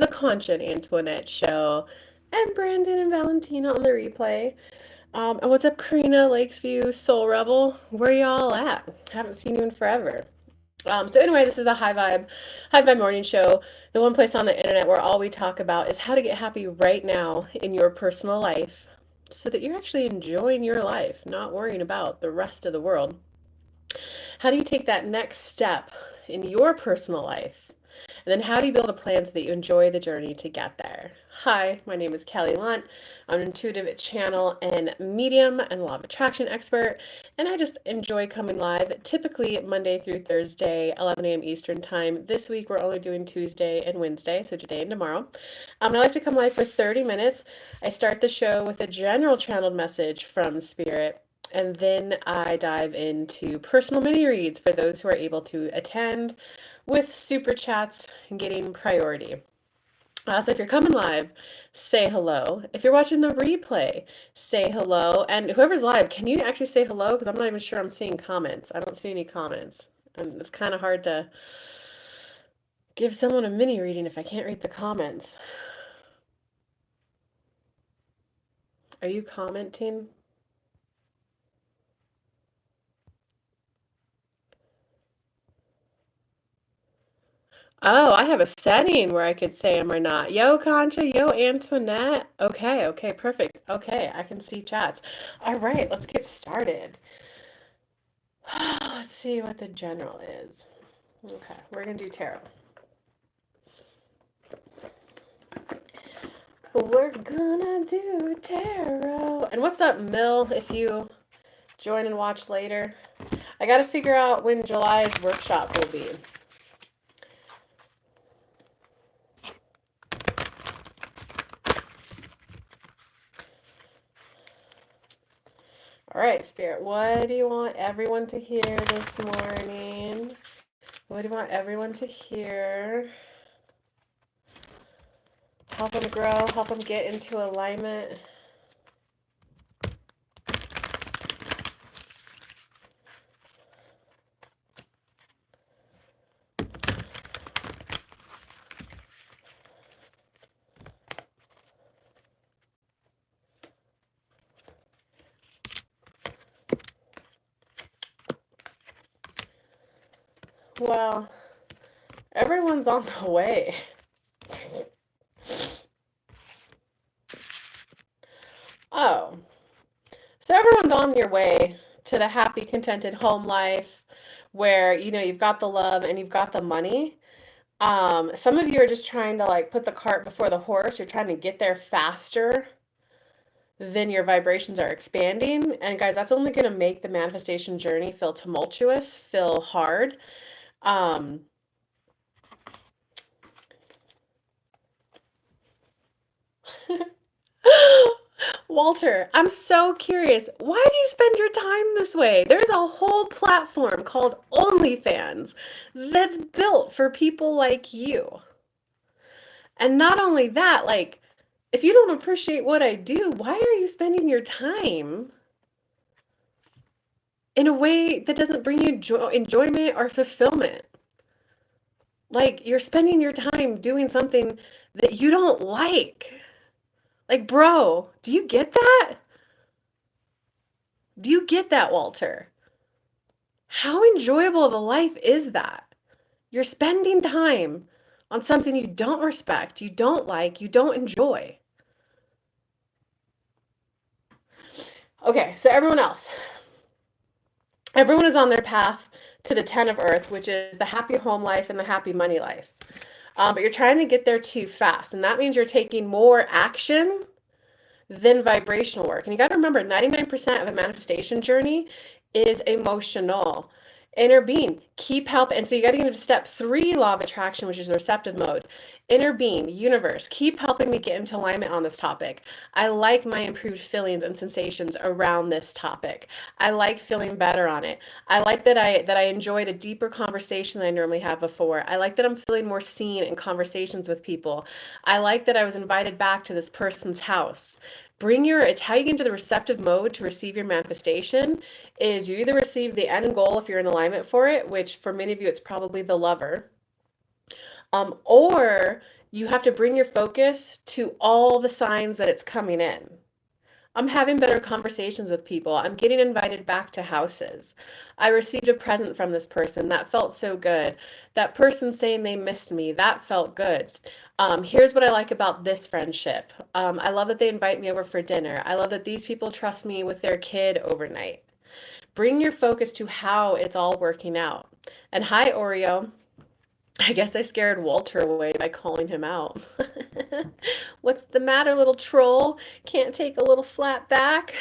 the Concha and Antoinette show, and Brandon and Valentina on the replay. And what's up, Karina, Lakesview, Soul Rebel? Where y'all at? Haven't seen you in forever. So anyway, this is the High Vibe Morning Show, the one place on the internet where all we talk about is how to get happy right now in your personal life, so that you're actually enjoying your life, not worrying about the rest of the world. How do you take that next step in your personal life? And then how do you build a plan so that you enjoy the journey to get there? Hi, my name is Kelly Lunt. I'm an intuitive channel and medium and law of attraction expert, and I just enjoy coming live typically Monday through Thursday, 11 a.m. Eastern Time. This week we're only doing Tuesday and Wednesday, so today and tomorrow. I like to come live for 30 minutes. I start the show with a general channeled message from Spirit, and then I dive into personal mini reads for those who are able to attend, with super chats getting priority. So if you're coming live, say hello. If you're watching the replay, say hello. And whoever's live, can you actually say hello? Because I'm not even sure I'm seeing comments. I don't see any comments. And it's kind of hard to give someone a mini reading if I can't read the comments. Are you commenting? Oh, I have a setting where I could say them or not. Yo, Concha. Yo, Antoinette. Okay, okay, perfect. Okay, I can see chats. All right, let's get started. Let's see what the general is. Okay, we're gonna do tarot. We're gonna do tarot. And what's up, Mill, if you join and watch later? I gotta figure out when July's workshop will be. All right, Spirit, what do you want everyone to hear this morning? What do you want everyone to hear? Help them grow, help them get into alignment. Well, everyone's on the way. Oh, so everyone's on your way to the happy, contented home life where, you've got the love and you've got the money. Some of you are just trying to like put the cart before the horse. You're trying to get there faster than your vibrations are expanding. And guys, that's only going to make the manifestation journey feel tumultuous, feel hard. Um, Walter, I'm so curious. Why do you spend your time this way? There's a whole platform called OnlyFans that's built for people like you. And not only that, like, if you don't appreciate what I do, why are you spending your time in a way that doesn't bring you enjoyment or fulfillment? Like, you're spending your time doing something that you don't like. Like, bro, do you get that? Do you get that, Walter? How enjoyable of a life is that? You're spending time on something you don't respect, you don't like, you don't enjoy. Okay, so everyone else. Everyone is on their path to the 10 of Earth, which is the happy home life and the happy money life. But you're trying to get there too fast. And that means you're taking more action than vibrational work. And you got to remember 99% of a manifestation journey is emotional. Inner being, keep help. And so you got to get into step 3, law of attraction, which is the receptive mode. Inner being, universe, keep helping me get into alignment on this topic. I like my improved feelings and sensations around this topic. I like feeling better on it. I like that I enjoyed a deeper conversation than I normally have before. I like that I'm feeling more seen in conversations with people. I like that I was invited back to this person's house. It's how you get into the receptive mode to receive your manifestation is you either receive the end goal if you're in alignment for it, which for many of you, it's probably the lover, or You have to bring your focus to all the signs that it's coming in. I'm having better conversations with people. I'm getting invited back to houses. I received a present from this person. That felt so good. That person saying they missed me. That felt good. Here's what I like about this friendship. I love that they invite me over for dinner. I love that these people trust me with their kid overnight. Bring your focus to how it's all working out. And hi, Oreo. I guess I scared Walter away by calling him out. What's the matter, little troll? Can't take a little slap back?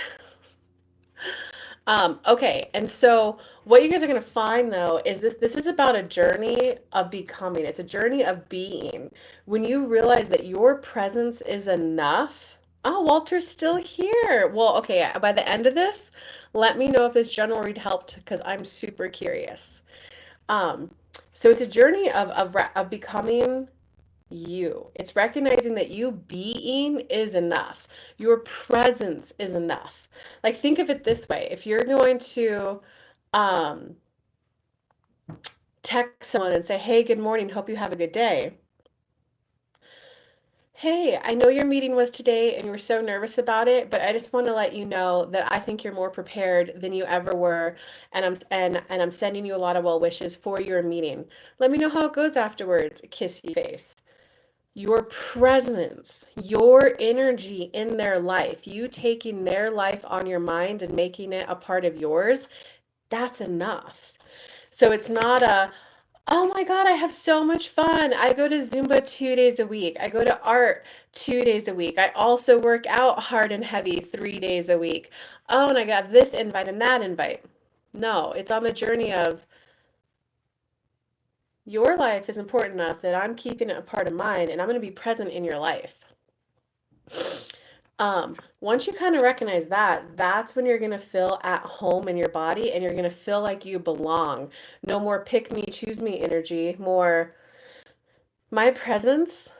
Okay, and so what you guys are gonna find though is this is about a journey of becoming. It's a journey of being. When you realize that your presence is enough. Oh, Walter's still here. Well, okay, by the end of this, let me know if this general read helped because I'm super curious. Um, so it's a journey of becoming you. It's recognizing that you being is enough. Your presence is enough. Like think of it this way. If you're going to um, text someone and say, "Hey, good morning, hope you have a good day." Hey, I know your meeting was today and you were so nervous about it, but I just want to let you know that I think you're more prepared than you ever were, and I'm sending you a lot of well wishes for your meeting. Let me know how it goes afterwards. Kissy face. Your presence, your energy in their life, you taking their life on your mind and making it a part of yours, that's enough. So it's not a, oh my God, I have so much fun. I go to Zumba 2 days a week. I go to art 2 days a week. I also work out hard and heavy 3 days a week. Oh, and I got this invite and that invite. No, it's on the journey of your life is important enough that I'm keeping it a part of mine and I'm going to be present in your life. Once you kind of recognize that, that's when you're going to feel at home in your body and you're going to feel like you belong. No more pick me, choose me energy, more my presence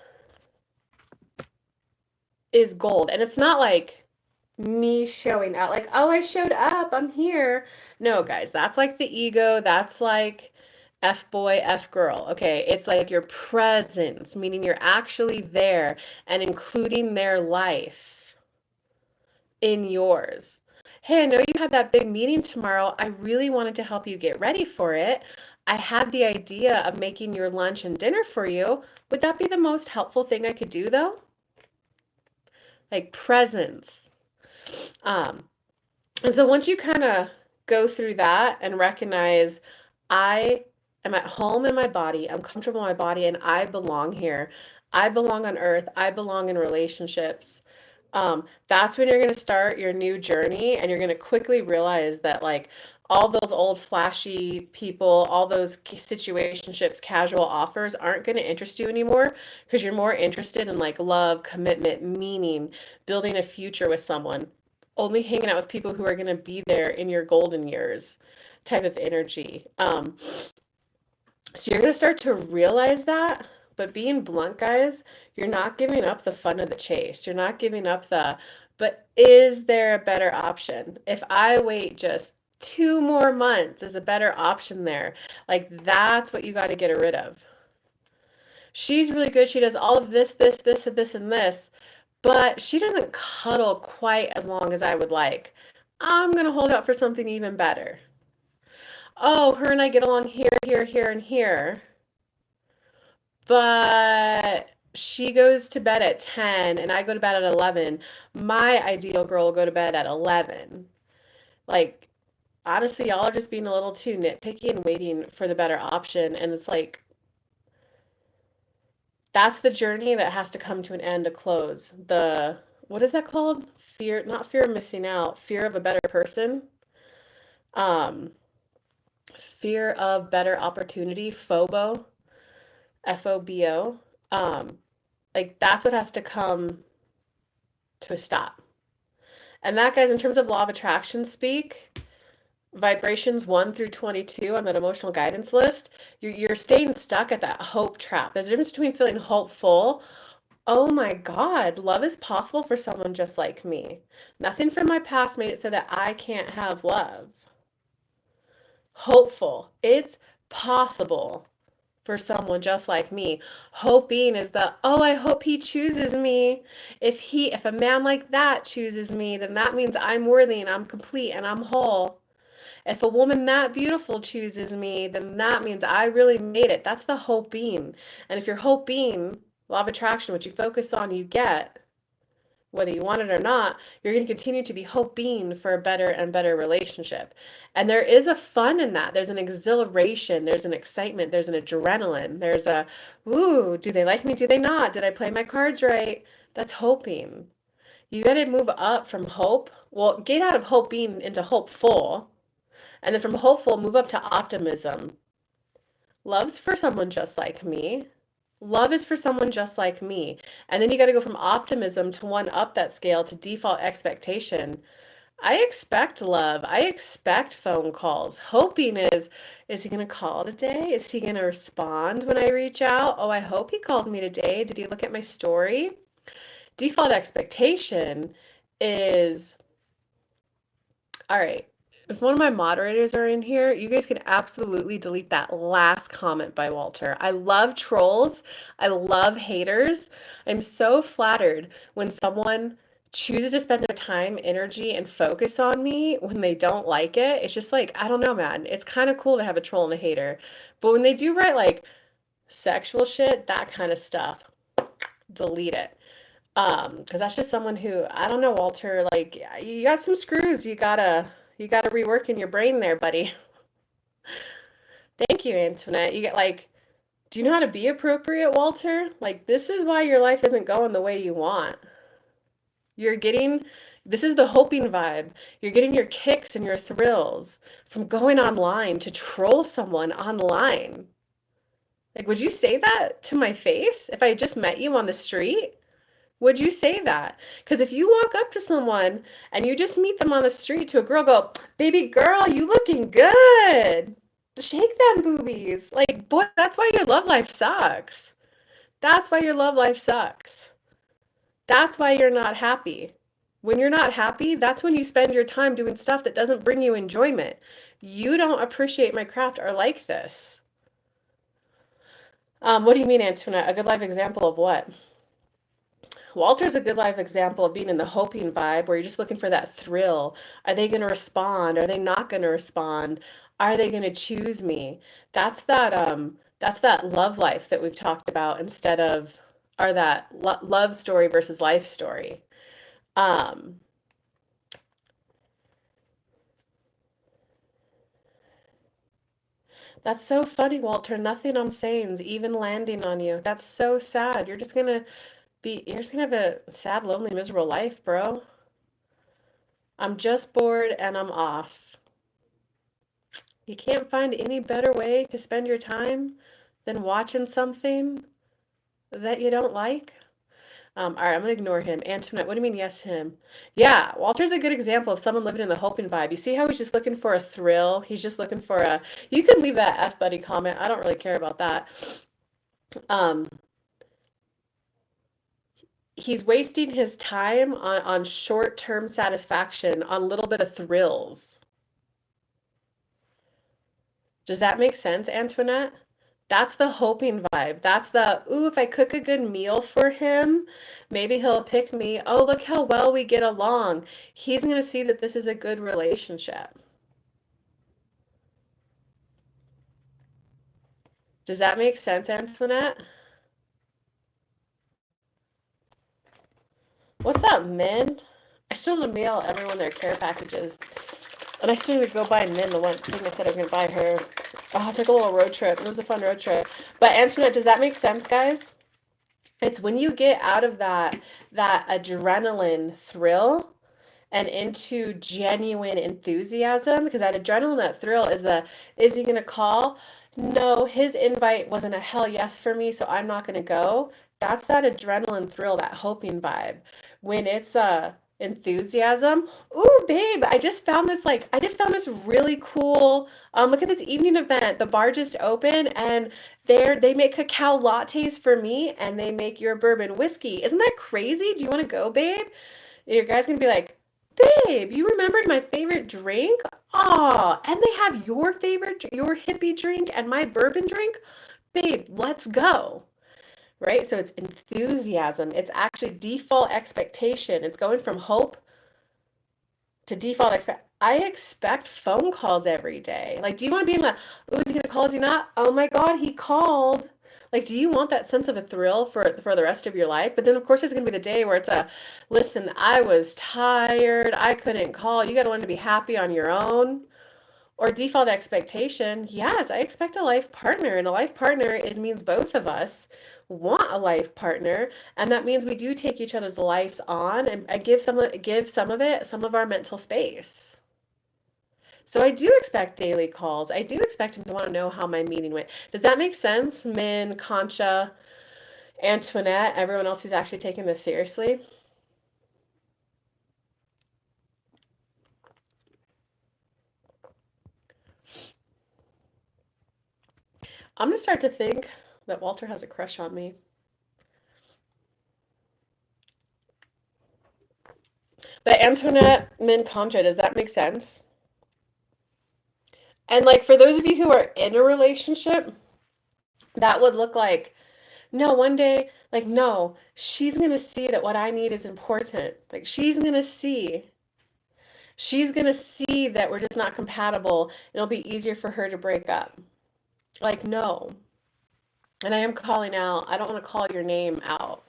is gold. And it's not like me showing out, like, oh, I showed up, I'm here. No, guys, that's like the ego. That's like F boy, F girl. Okay. It's like your presence, meaning you're actually there and including their life in yours. Hey, I know you had that big meeting tomorrow. I really wanted to help you get ready for it. I had the idea of making your lunch and dinner for you. Would that be the most helpful thing I could do, though? Like presence. Um, and so once you kind of go through that and recognize I am at home in my body, I'm comfortable in my body, and I belong here. I belong on earth. I belong in relationships. That's when you're going to start your new journey and you're going to quickly realize that like all those old flashy people, all those situationships, casual offers aren't going to interest you anymore because you're more interested in like love, commitment, meaning, building a future with someone, only hanging out with people who are going to be there in your golden years type of energy. So you're going to start to realize that, but being blunt, guys, you're not giving up the fun of the chase. You're not giving up the, but is there a better option? If I wait just 2 more months, is a better option there? Like that's what you got to get rid of. She's really good. She does all of this, and this, but she doesn't cuddle quite as long as I would like. I'm going to hold out for something even better. Oh, her and I get along here, here, and here. But she goes to bed at 10 and I go to bed at 11. My ideal girl will go to bed at 11. Like, honestly, y'all are just being a little too nitpicky and waiting for the better option. And it's like, that's the journey that has to come to an end to close. What is that called? Fear, not fear of missing out, fear of a better person. Um, Fear of better opportunity, FOBO, FOBO. Um, like that's what has to come to a stop. And that, guys, in terms of law of attraction speak, vibrations 1 through 22 on that emotional guidance list, you're staying stuck at that hope trap. There's a difference between feeling hopeful. Oh my God, love is possible for someone just like me. Nothing from my past made it so that I can't have love. Hopeful, it's possible for someone just like me. Hoping is the, oh, I hope he chooses me. If a man like that chooses me, then that means I'm worthy and I'm complete and I'm whole. If a woman that beautiful chooses me, then that means I really made it. That's the hoping. And if you're hoping, law of attraction, what you focus on, you get, whether you want it or not, you're going to continue to be hoping for a better and better relationship. And there is a fun in that. There's an exhilaration, there's an excitement, there's an adrenaline, there's a, ooh, do they like me? Do they not? Did I play my cards right? That's hoping. You got to move up from hope. Well, get out of hoping into hopeful. And then from hopeful, move up to optimism. Love's for someone just like me. Love is for someone just like me. And then you got to go from optimism to one up that scale to default expectation. I expect love. I expect phone calls. Hoping is he going to call today? Is he going to respond when I reach out? Oh, I hope he calls me today. Did he look at my story? Default expectation is, all right, if one of my moderators are in here, you guys can absolutely delete that last comment by Walter. I love trolls. I love haters. I'm so flattered when someone chooses to spend their time, energy, and focus on me when they don't like it. It's just like, I don't know, man. It's kind of cool to have a troll and a hater. But when they do write like sexual shit, that kind of stuff, delete it. Because that's just someone who, I don't know, Walter, like you got some screws you gotta rework in your brain there, buddy. Thank you, Antoinette. You get like, do you know how to be appropriate, Walter? Like, this is why your life isn't going the way you want. You're getting, this is the hoping vibe. You're getting your kicks and your thrills from going online to troll someone online. Like, would you say that to my face if I just met you on the street? Would you say that? Because if you walk up to someone and you just meet them on the street to a girl, go, baby girl, you looking good. Shake them boobies. Like, boy, that's why your love life sucks. That's why your love life sucks. That's why you're not happy. When you're not happy, that's when you spend your time doing stuff that doesn't bring you enjoyment. You don't appreciate my craft or like this. What do you mean, Antoinette? A good life example of what? Walter's a good life example of being in the hoping vibe where you're just looking for that thrill. Are they going to respond? Are they not going to respond? Are they going to choose me? That's that love life that we've talked about instead of or that love story versus life story. Um, that's so funny, Walter. Nothing I'm saying is even landing on you. That's so sad. You're just gonna have a sad, lonely, miserable life, bro. I'm just bored and I'm off. You can't find any better way to spend your time than watching something that you don't like? All right, I'm gonna ignore him. Antoinette, what do you mean, yes, him? Yeah, Walter's a good example of someone living in the hoping vibe. You see how he's just looking for a thrill? He's just looking for a. You can leave that F buddy comment. I don't really care about that. Um, he's wasting his time on short-term satisfaction, on a little bit of thrills. Does that make sense, Antoinette? That's the hoping vibe. That's the, ooh, if I cook a good meal for him, maybe he'll pick me. Oh, look how well we get along. He's going to see that this is a good relationship. Does that make sense, Antoinette? What's up, men? I still want to mail everyone their care packages. And I still need to go buy Min the one thing I said I was going to buy her. Oh, I took a little road trip. It was a fun road trip. But Antoinette, does that make sense, guys? It's when you get out of that adrenaline thrill and into genuine enthusiasm, because that adrenaline, that thrill is he gonna call? No, his invite wasn't a hell yes for me, so I'm not gonna go. That's that adrenaline thrill, that hoping vibe. When it's enthusiasm, ooh, babe, I just found this really cool, look at this evening event. The bar just opened and they make cacao lattes for me and they make your bourbon whiskey. Isn't that crazy? Do you want to go, babe? And your guy's gonna be like, babe, you remembered my favorite drink? Oh, and they have your favorite, your hippie drink and my bourbon drink? babe, let's go. Right? So it's enthusiasm. It's actually default expectation. It's going from hope to default expect. I expect phone calls every day. Like, do you want to be in the, oh, is he gonna call? Is he not? Oh my God, he called. Like, do you want that sense of a thrill for the rest of your life? But then, of course, there's gonna be the day where it's a, listen, I was tired, I couldn't call. You got to learn to be happy on your own. Or default expectation, yes, I expect a life partner, and a life partner is means both of us want a life partner, and that means we do take each other's lives on and give some of our mental space. So I do expect daily calls. I do expect him to want to know how my meeting went. Does that make sense? Min, Concha, Antoinette, everyone else who's actually taking this seriously. I'm gonna start to think that Walter has a crush on me. But Antoinette, Min, Concha, does that make sense? And like for those of you who are in a relationship, that would look like, no, one day, like, no, she's gonna see that what I need is important. Like, she's gonna see that we're just not compatible. It'll be easier for her to break up. Like, no. And I am calling out, I don't want to call your name out,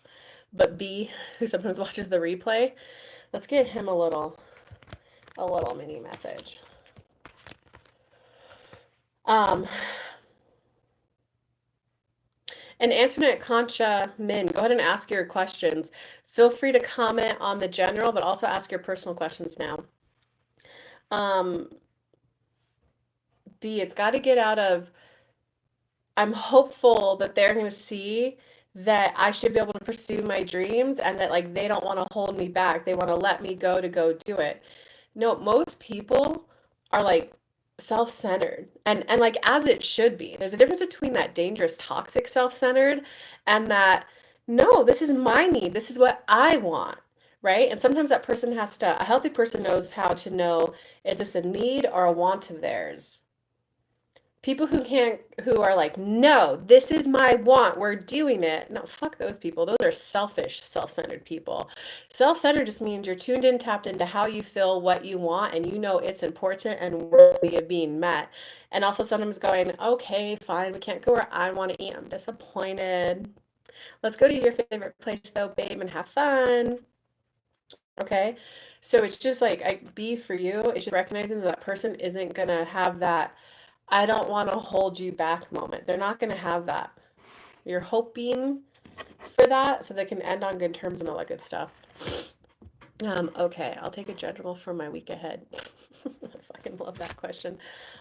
but B, who sometimes watches the replay, let's get him a little mini message. Um, And Antoinette, Concha, Min, go ahead and ask your questions. Feel free to comment on the general, but also ask your personal questions now. Um, B, it's got to get out of, I'm hopeful that they're going to see that I should be able to pursue my dreams and that like they don't want to hold me back. They want to let me go to go do it. No, most people are like self-centered and like as it should be. There's a difference between that dangerous toxic self-centered and that no, this is my need. This is what I want. Right? And sometimes that person has to, a healthy person knows how to know, is this a need or a want of theirs? People who can't, who are like, no, this is my want, we're doing it. No, fuck those people. Those are selfish, self-centered people. Self-centered just means you're tuned in, tapped into how you feel, what you want, and you know it's important and worthy of being met. And also sometimes going, okay, fine, we can't go where I want to eat. I'm disappointed. Let's go to your favorite place though, babe, and have fun. Okay. So it's just like I be for you, it's just recognizing that that person isn't gonna have that I don't want to hold you back moment. They're not going to have that. You're hoping for that so they can end on good terms and all that good stuff. Okay, I'll take a general for my week ahead. I fucking love that question.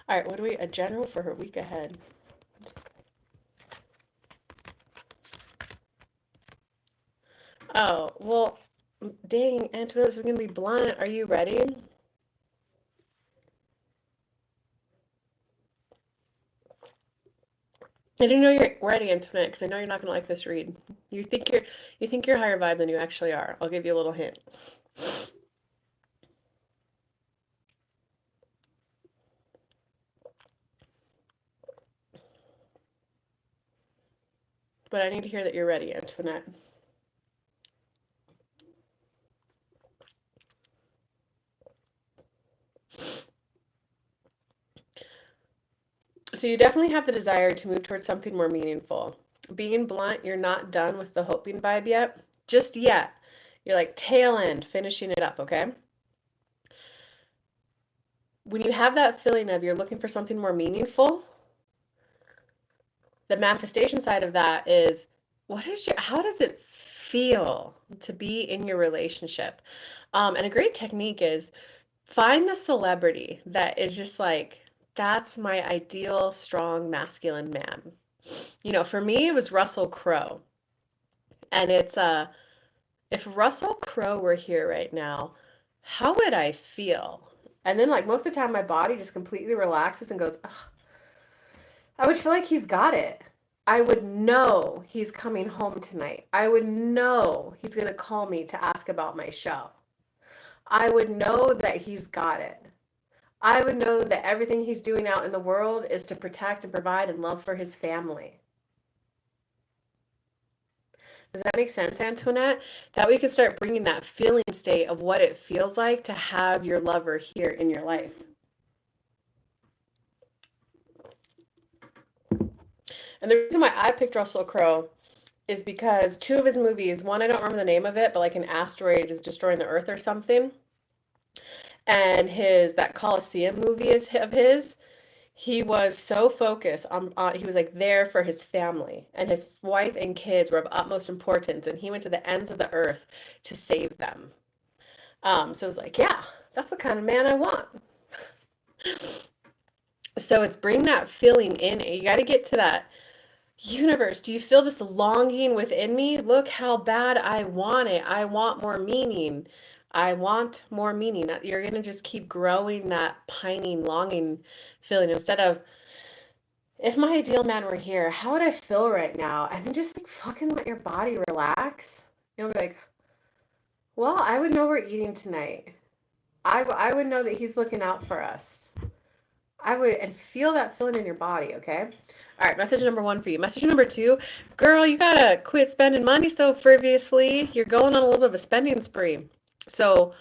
All right, what do we, a general for her week ahead? Oh, well, dang, Antoinette, this is going to be blunt. Are you ready? I didn't know you're ready, Antoinette, because I know you're not going to like this read. You think you're higher vibe than you actually are. I'll give you a little hint. But I need to hear that you're ready, Antoinette. So you definitely have the desire to move towards something more meaningful. Being blunt, you're not done with the hoping vibe yet. Just yet. You're like tail end, finishing it up, okay? When you have that feeling of you're looking for something more meaningful, the manifestation side of that is how does it feel to be in your relationship? And a great technique is find the celebrity that is just like, that's my ideal strong masculine man. You know, for me, it was Russell Crowe. And it's if Russell Crowe were here right now, how would I feel? And then like most of the time my body just completely relaxes and goes, "Ugh." I would feel like he's got it. I would know he's coming home tonight. I would know he's going to call me to ask about my show. I would know that he's got it. I would know that everything he's doing out in the world is to protect and provide and love for his family. Does that make sense, Antoinette? That we can start bringing that feeling state of what it feels like to have your lover here in your life. And the reason why I picked Russell Crowe is because two of his movies, one I don't remember the name of it, but like an asteroid is destroying the Earth or something, and his that Coliseum movie is of his. He was so focused on he was like there for his family, and his wife and kids were of utmost importance, and he went to the ends of the earth to save them. So it was like, yeah, that's the kind of man I want. So it's bring that feeling in. You got to get to that universe. Do you feel this longing within me? Look how bad I want it. I want more meaning. I want more meaning. You're going to just keep growing that pining, longing feeling instead of, if my ideal man were here, how would I feel right now? And then just like fucking let your body relax. You'll be like, well, I would know we're eating tonight. I would know that he's looking out for us. I would, and feel that feeling in your body, okay? All right, message number one for you. Message number two, girl, you gotta quit spending money so frivolously. You're going on a little bit of a spending spree. So,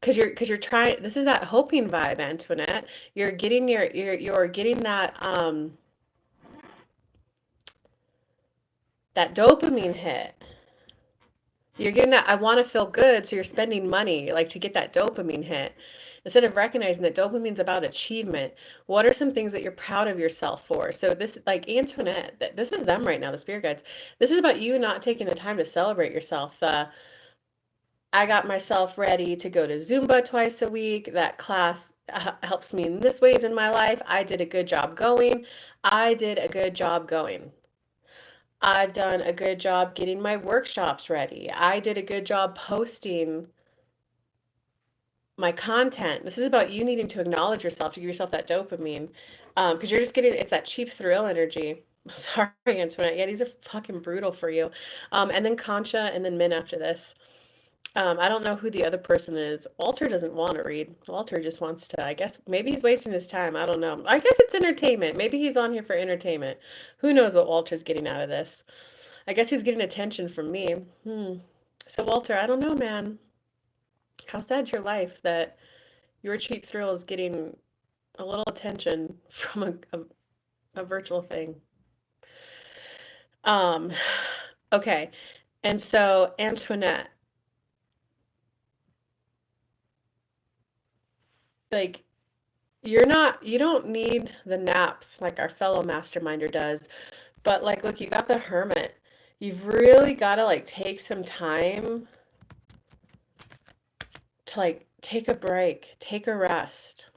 because you're trying, this is that hoping vibe, Antoinette. You're getting that dopamine hit. You're getting that I want to feel good, so you're spending money like to get that dopamine hit. Instead of recognizing that dopamine's about achievement, what are some things that you're proud of yourself for? So this, like Antoinette, this is them right now, the spirit guides. This is about you not taking the time to celebrate yourself. I got myself ready to go to Zumba twice a week. That class helps me in this ways in my life. I did a good job going. I did a good job going. I've done a good job getting my workshops ready. I did a good job posting my content. This is about you needing to acknowledge yourself to give yourself that dopamine. Because you're just getting, it's that cheap thrill energy. Sorry, Antoinette. Yeah, these are fucking brutal for you. And then Concha and then Min after this. I don't know who the other person is. Walter doesn't want to read. Walter just wants to, I guess, maybe he's wasting his time. I don't know. I guess it's entertainment. Maybe he's on here for entertainment. Who knows what Walter's getting out of this? I guess he's getting attention from me. So, Walter, I don't know, man. How sad's your life that your cheap thrill is getting a little attention from a virtual thing? Um, okay. And so, Antoinette, like, you don't need the naps like our fellow masterminder does. But, like, look, you got the hermit. You've really got to, like, take some time to, like, take a break, take a rest.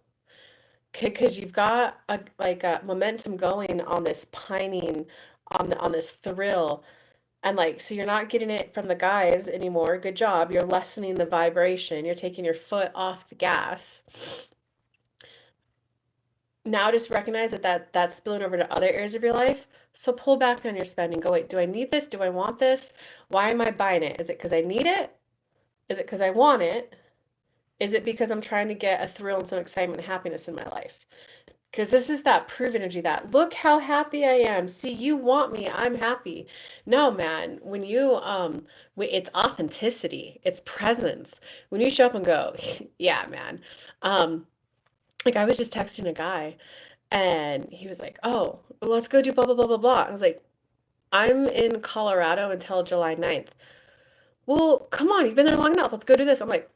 Because you've got a momentum going on this pining, on this thrill, and like so you're not getting it from the guys anymore. Good job. You're lessening the vibration. You're taking your foot off the gas. Now just recognize that's spilling over to other areas of your life. So pull back on your spending. Go, wait, do I need this? Do I want this? Why am I buying it? Is it because I need it? Is it because I want it? Is it because I'm trying to get a thrill and some excitement and happiness in my life? Because this is that proof energy that look how happy I am. See, you want me, I'm happy. No, man, when you it's authenticity, it's presence. When you show up and go, yeah, man. Um, like I was just texting a guy and he was like, "Oh, let's go do blah blah blah blah blah." I was like, "I'm in Colorado until July 9th." Well, come on, you've been there long enough. Let's go do this. I'm like,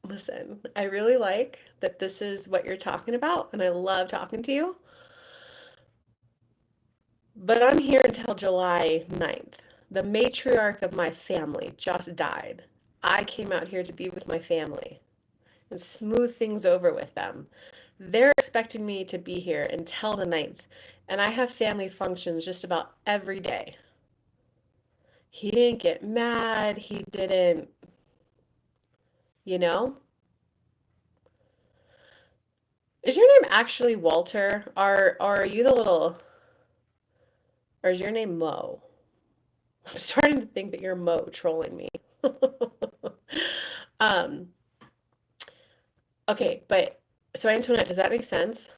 listen, I really like that this is what you're talking about, and I love talking to you, but I'm here until July 9th. The matriarch of my family just died. I came out here to be with my family and smooth things over with them. They're expecting me to be here until the 9th, and I have family functions just about every day. He didn't get mad. He didn't, you know? Is your name actually Walter? Or are you the little, or is your name Mo? I'm starting to think that you're Mo trolling me. Um, okay, but so Antoinette, does that make sense?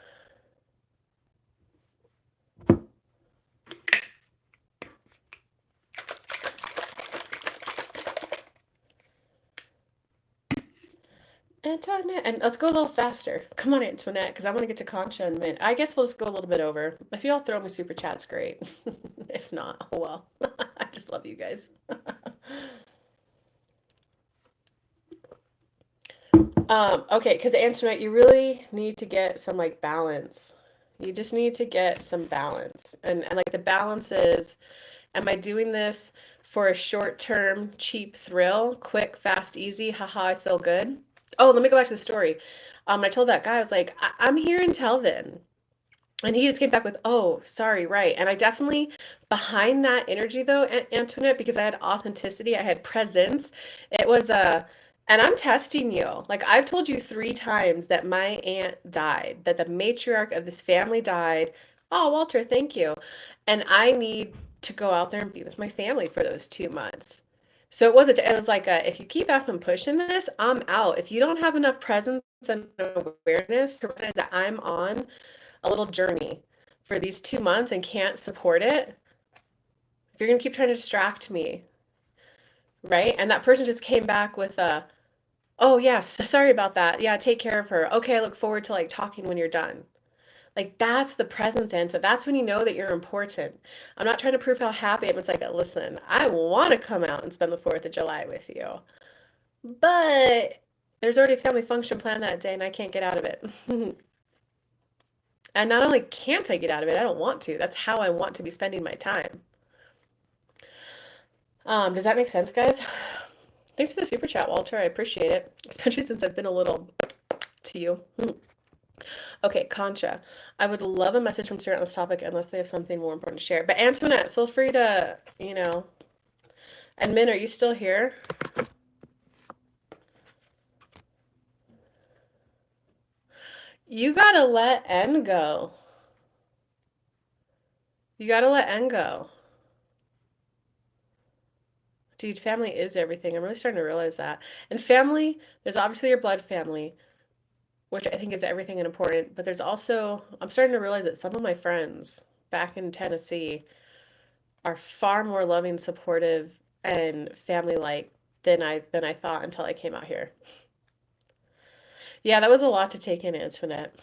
Antoinette, and let's go a little faster. Come on, Antoinette, because I want to get to Concha in a minute. I guess we'll just go a little bit over. If y'all throw me super chats, great. If not, oh well. I just love you guys. Okay, because Antoinette, you really need to get some like balance. You just need to get some balance. And like the balance is, am I doing this for a short-term, cheap thrill, quick, fast, easy, haha, I feel good? Oh, let me go back to the story. I told that guy, I was like, I'm here until then. And he just came back with, oh, sorry, right. And I definitely, behind that energy though, Antoinette, because I had authenticity, I had presence, it was and I'm testing you. Like I've told you 3 times that my aunt died, that the matriarch of this family died. Oh, Walter, thank you. And I need to go out there and be with my family for those 2 months. So it was like if you keep effing pushing this, I'm out. If you don't have enough presence and awareness to recognize that I'm on a little journey for these 2 months and can't support it, if you're gonna keep trying to distract me, right? And that person just came back with a, oh yes, sorry about that. Yeah, take care of her. Okay, I look forward to like talking when you're done. Like that's the presence answer. That's when you know that you're important. I'm not trying to prove how happy I am. It's like, listen, I want to come out and spend the 4th of July with you, but there's already a family function planned that day and I can't get out of it. And not only can't I get out of it, I don't want to. That's how I want to be spending my time. Does that make sense, guys? Thanks for the super chat, Walter. I appreciate it, especially since I've been a little to you. Okay, Concha. I would love a message from Spirit on this topic unless they have something more important to share. But Antoinette, feel free to, and Min, are you still here? You gotta let N go. You gotta let N go. Dude, family is everything. I'm really starting to realize that. And family, there's obviously your blood family, which I think is everything and important. But there's also, I'm starting to realize that some of my friends back in Tennessee are far more loving, supportive, and family-like than I thought until I came out here. Yeah, that was a lot to take in, Antoinette.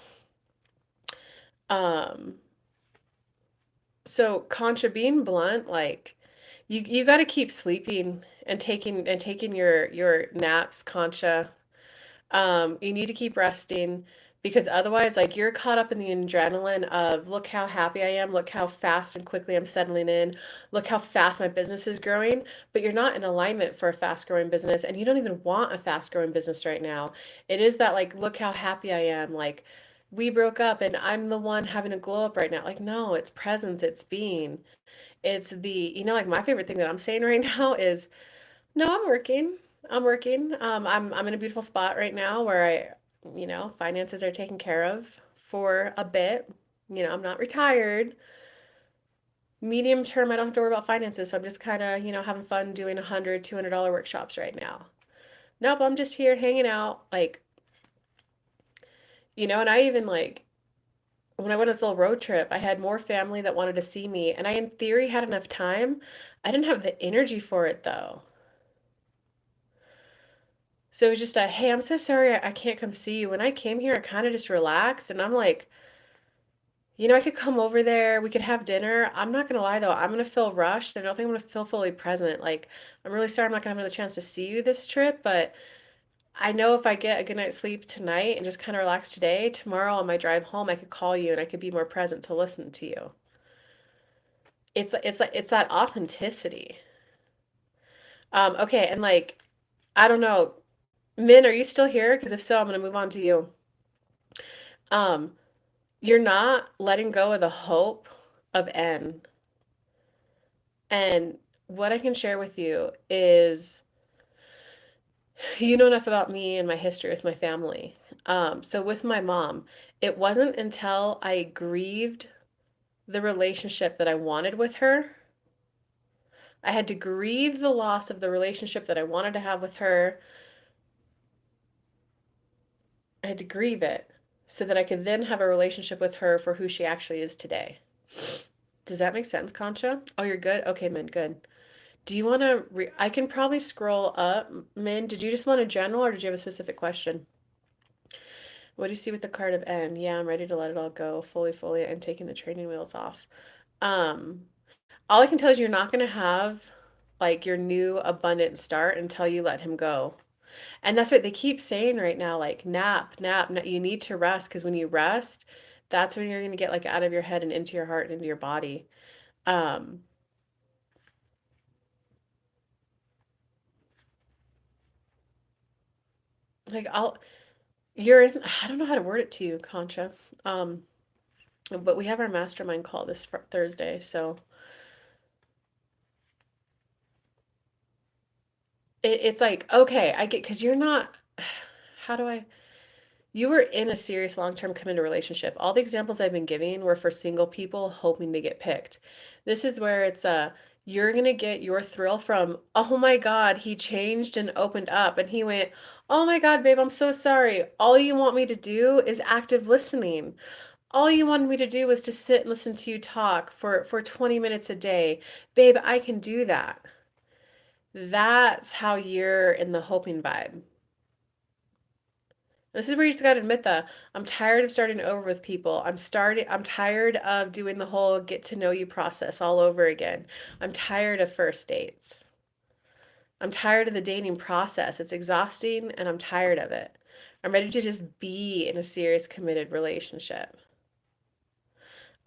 Um, so Concha, being blunt, like you got to keep sleeping and taking your naps, Concha. You need to keep resting because otherwise, like you're caught up in the adrenaline of look how happy I am, look how fast and quickly I'm settling in, look how fast my business is growing, but you're not in alignment for a fast growing business and you don't even want a fast growing business right now. It is that like look how happy I am, like we broke up and I'm the one having a glow up right now. Like no, it's presence, it's being. It's like my favorite thing that I'm saying right now is no, I'm working. I'm working. I'm in a beautiful spot right now where finances are taken care of for a bit. I'm not retired. Medium term, I don't have to worry about finances, so I'm just kind of, having fun doing $100, $200 workshops right now. Nope, I'm just here hanging out, like, and I even like when I went on this little road trip, I had more family that wanted to see me, and I in theory had enough time. I didn't have the energy for it though. So it was just a, hey, I'm so sorry I can't come see you. When I came here, I kind of just relaxed and I'm like, I could come over there, we could have dinner. I'm not gonna lie though, I'm gonna feel rushed. I don't think I'm gonna feel fully present. Like, I'm really sorry I'm not gonna have another chance to see you this trip, but I know if I get a good night's sleep tonight and just kind of relax today, tomorrow on my drive home, I could call you and I could be more present to listen to you. It's that authenticity. Okay, and like, I don't know, Min, are you still here? Because if so, I'm gonna move on to you. Um, you're not letting go of the hope of N. And what I can share with you is you know enough about me and my history with my family. So with my mom, it wasn't until I grieved the relationship that I wanted with her. I had to grieve the loss of the relationship that I wanted to have with her. I had to grieve it so that I could then have a relationship with her for who she actually is today. Does that make sense, Concha? Oh, you're good? Okay, Min, good. Do you want to I can probably scroll up. Min, did you just want a general or did you have a specific question? What do you see with the card of N? Yeah, I'm ready to let it all go, fully, and taking the training wheels off. Um, all I can tell is you're not going to have like your new abundant start until you let him go. And that's what they keep saying right now, like nap. You need to rest because when you rest, that's when you're going to get like out of your head and into your heart and into your body. Um, like you're in, I don't know how to word it to you, Concha. Um, but we have our mastermind call this Thursday, so it's like okay, I get because you're not. How do I? You were in a serious long-term committed relationship. All the examples I've been giving were for single people hoping to get picked. This is where it's you're gonna get your thrill from, oh my God, he changed and opened up and he went, oh my God, babe, I'm so sorry. All you want me to do is active listening. All you wanted me to do was to sit and listen to you talk for 20 minutes a day. Babe, I can do that. That's how you're in the hoping vibe. This is where you just got to admit that I'm tired of starting over with people. I'm tired of doing the whole get to know you process all over again. I'm tired of first dates. I'm tired of the dating process. It's exhausting and I'm tired of it. I'm ready to just be in a serious committed relationship.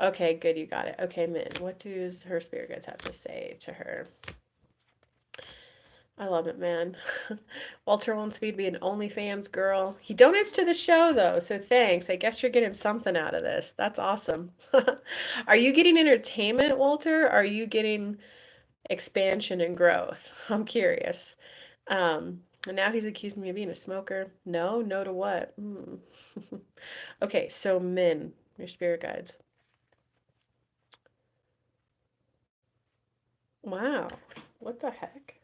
Okay, good, you got it. Okay, Min, what does her spirit guides have to say to her? I love it, man. Walter wants me to be an OnlyFans girl. He donates to the show, though, so thanks. I guess you're getting something out of this. That's awesome. Are you getting entertainment, Walter? Are you getting expansion and growth? I'm curious. And now he's accusing me of being a smoker. No, no to what? Okay, so Min, your spirit guides. Wow, what the heck?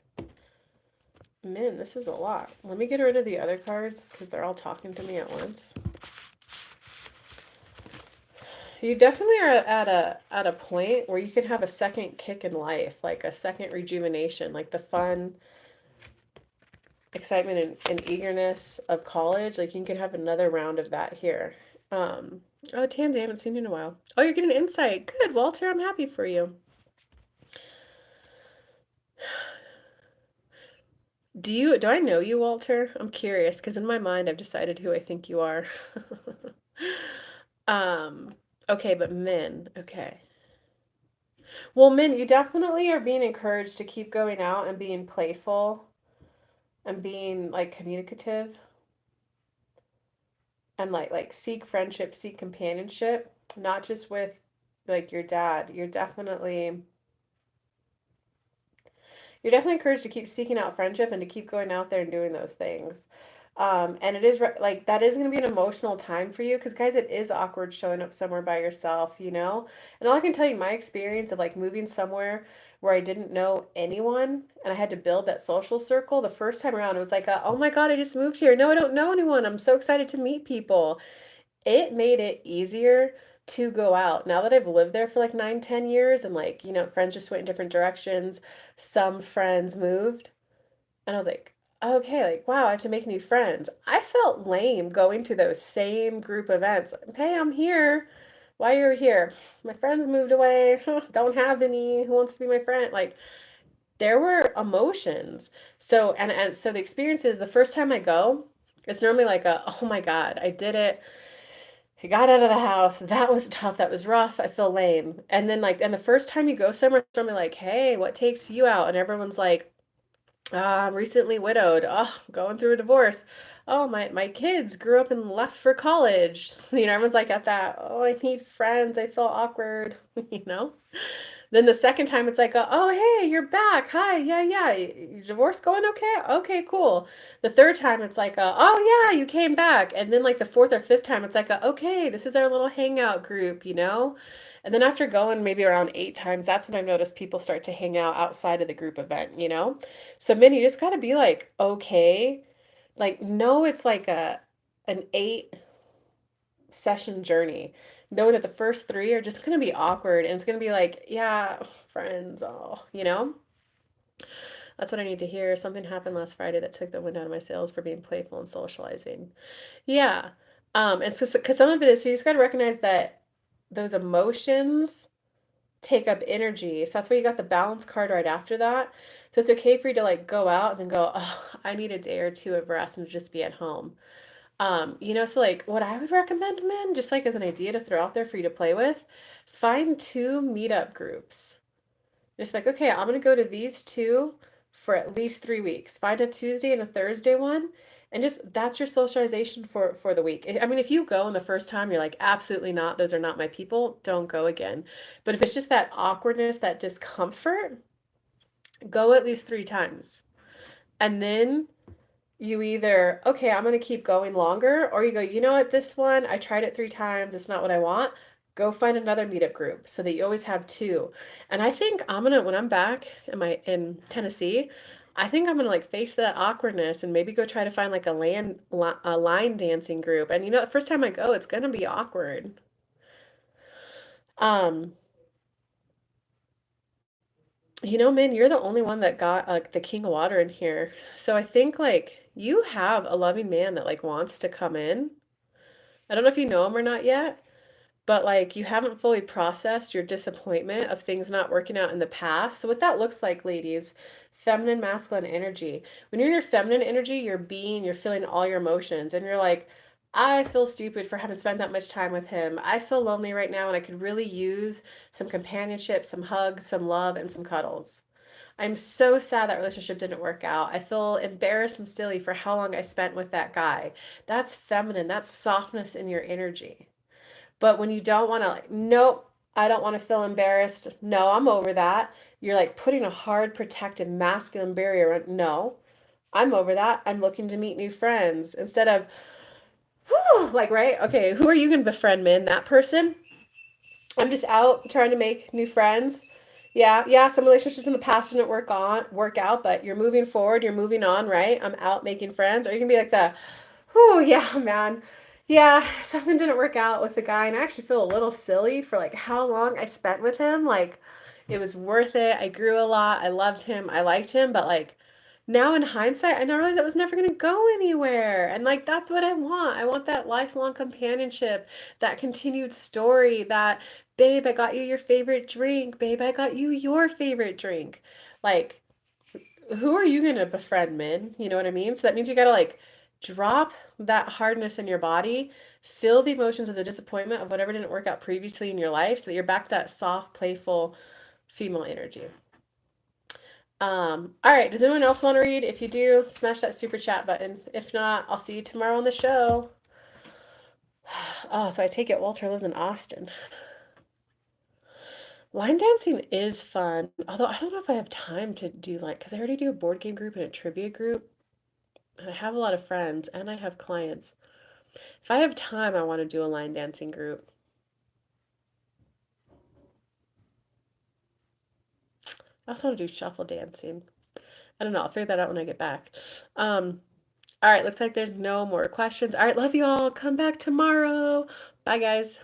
Min, this is a lot. Let me get rid of the other cards because they're all talking to me at once. You definitely are at a point where you can have a second kick in life, like a second rejuvenation, like the fun, excitement, and eagerness of college. Like you can have another round of that here. Oh, Tansy, I haven't seen you in a while. Oh, you're getting insight. Good, Walter. I'm happy for you. Do I know you, Walter? I'm curious because in my mind I've decided who I think you are. Um, okay, but Min, okay. Well, Min, you definitely are being encouraged to keep going out and being playful and being like communicative and like seek friendship, seek companionship, not just with like your dad. You're definitely encouraged to keep seeking out friendship and to keep going out there and doing those things. And it is like that is going to be an emotional time for you because, guys, it is awkward showing up somewhere by yourself, you know? And all I can tell you, my experience of like moving somewhere where I didn't know anyone and I had to build that social circle the first time around, it was like, oh my God, I just moved here. No, I don't know anyone. I'm so excited to meet people. It made it easier to go out. Now that I've lived there for like 9, 10 years and like, friends just went in different directions, some friends moved, and I was like, okay, like, wow, I have to make new friends. I felt lame going to those same group events. Hey, I'm here. Why you're here? My friends moved away. Don't have any. Who wants to be my friend? Like, there were emotions. So, and so the experience is the first time I go, it's normally like oh my God, I did it. I got out of the house. That was tough. That was rough. I feel lame. And then and the first time you go somewhere, somebody like, hey, what takes you out? And everyone's like, I'm recently widowed. Oh, going through a divorce. Oh, my kids grew up and left for college. Everyone's like at that. Oh, I need friends. I feel awkward. you know? Then the second time it's like, oh, hey, you're back. Hi, yeah. Your divorce going okay? Okay, cool. The third time it's like, oh, yeah, you came back. And then like the fourth or fifth time it's like, okay, this is our little hangout group. And then after going maybe around 8 times, that's when I've noticed people start to hang out outside of the group event. So, Min, you just got to be like, okay, like, no, it's like an 8 session journey. Knowing that the first three are just going to be awkward and it's going to be like, yeah, friends, oh. That's what I need to hear. Something happened last Friday that took the wind out of my sails for being playful and socializing. Yeah. It's just because some of it is, so you just got to recognize that those emotions take up energy. So that's why you got the balance card right after that. So it's okay for you to like go out and then go, oh, I need a day or two of rest and just be at home. So like what I would recommend, men, just like as an idea to throw out there for you to play with, find two meetup groups. Just like, okay, I'm gonna go to these two for at least 3 weeks. Find a Tuesday and a Thursday one, and just that's your socialization for the week. I mean, if you go and the first time you're like, absolutely not, those are not my people, don't go again. But if it's just that awkwardness, that discomfort, go at least 3 times. And then you either, okay, I'm going to keep going longer, or you go, you know what, this one, I tried it 3 times, it's not what I want. Go find another meetup group so that you always have two. And I think I'm gonna, when I'm back in Tennessee, I think I'm gonna like face that awkwardness and maybe go try to find like a line dancing group. And the first time I go, it's gonna be awkward. Um, Min, you're the only one that got the king of water in here. So I think like you have a loving man that like wants to come in. I don't know if you know him or not yet, but like you haven't fully processed your disappointment of things not working out in the past. So what that looks like, ladies, feminine, masculine energy. When you're in your feminine energy, you're feeling all your emotions and you're like, I feel stupid for having spent that much time with him. I feel lonely right now and I could really use some companionship, some hugs, some love, and some cuddles. I'm so sad that relationship didn't work out. I feel embarrassed and silly for how long I spent with that guy. That's feminine. That's softness in your energy. But when you don't want to, like, nope, I don't want to feel embarrassed. No, I'm over that. You're like putting a hard, protective, masculine barrier. No, I'm over that. I'm looking to meet new friends instead of, whew, like, right? Okay, who are you going to befriend, man? That person? I'm just out trying to make new friends. Yeah, yeah, some relationships in the past didn't work out, but you're moving forward, you're moving on, right? I'm out making friends. Or you can be like the, oh yeah, man. Yeah, something didn't work out with the guy, and I actually feel a little silly for like how long I spent with him. Like, it was worth it. I grew a lot. I loved him. I liked him, but like now in hindsight, I now realize that was never gonna go anywhere. And like that's what I want. I want that lifelong companionship, that continued story, that babe, I got you your favorite drink, babe, I got you your favorite drink. Like who are you gonna befriend, Min? You know what I mean? So that means you gotta like drop that hardness in your body, feel the emotions of the disappointment of whatever didn't work out previously in your life, so that you're back to that soft, playful female energy. All right, does anyone else want to read? If you do, smash that super chat button. If not, I'll see you tomorrow on the show. Oh, so I take it Walter lives in Austin. Line dancing is fun, although I don't know if I have time to do like, because I already do a board game group and a trivia group. And I have a lot of friends and I have clients. If I have time, I want to do a line dancing group. I also want to do shuffle dancing. I don't know. I'll figure that out when I get back. All right. Looks like there's no more questions. All right. Love you all. Come back tomorrow. Bye, guys.